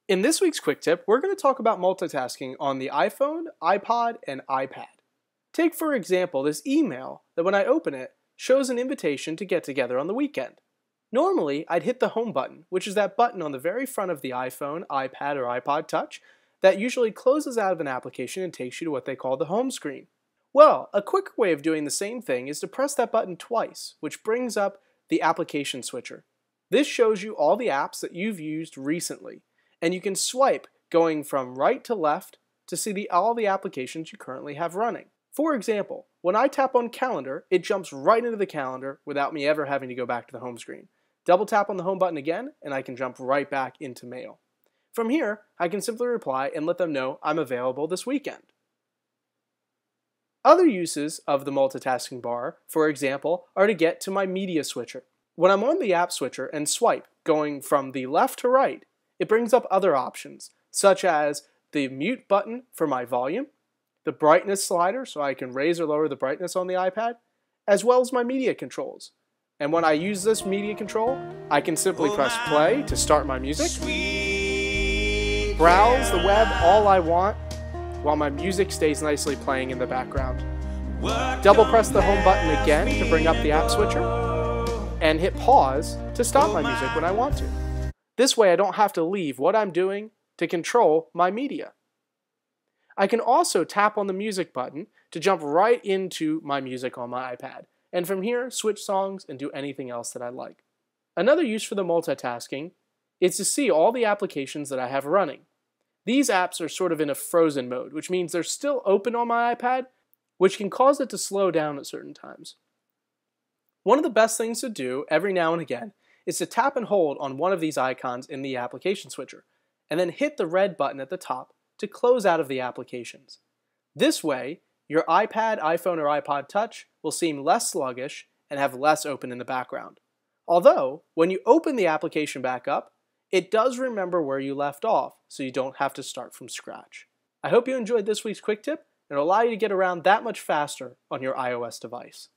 In this week's quick tip, we're going to talk about multitasking on the iPhone, iPod, and iPad. Take for example this email that when I open it shows an invitation to get together on the weekend. Normally, I'd hit the home button, which is that button on the very front of the iPhone, iPad, or iPod Touch that usually closes out of an application and takes you to what they call the home screen. Well, a quicker way of doing the same thing is to press that button twice, which brings up the application switcher. This shows you all the apps that you've used recently, and you can swipe going from right to left to see all the applications you currently have running. For example, when I tap on Calendar, it jumps right into the calendar without me ever having to go back to the home screen. Double tap on the home button again, and I can jump right back into Mail. From here, I can simply reply and let them know I'm available this weekend. Other uses of the multitasking bar, for example, are to get to my media switcher. When I'm on the app switcher and swipe going from the left to right, it brings up other options, such as the mute button for my volume, the brightness slider so I can raise or lower the brightness on the iPad, as well as my media controls. And when I use this media control, I can simply press play to start my music, browse the web all I want while my music stays nicely playing in the background. Double press the home button again to bring up the app switcher, and hit pause to stop my music when I want to. This way I don't have to leave what I'm doing to control my media. I can also tap on the music button to jump right into my music on my iPad, and from here switch songs and do anything else that I like. Another use for the multitasking is to see all the applications that I have running. These apps are sort of in a frozen mode, which means they're still open on my iPad, which can cause it to slow down at certain times. One of the best things to do every now and again is to tap and hold on one of these icons in the application switcher, and then hit the red button at the top to close out of the applications. This way, your iPad, iPhone, or iPod Touch will seem less sluggish and have less open in the background. Although, when you open the application back up, it does remember where you left off, so you don't have to start from scratch. I hope you enjoyed this week's quick tip, and it'll allow you to get around that much faster on your iOS device.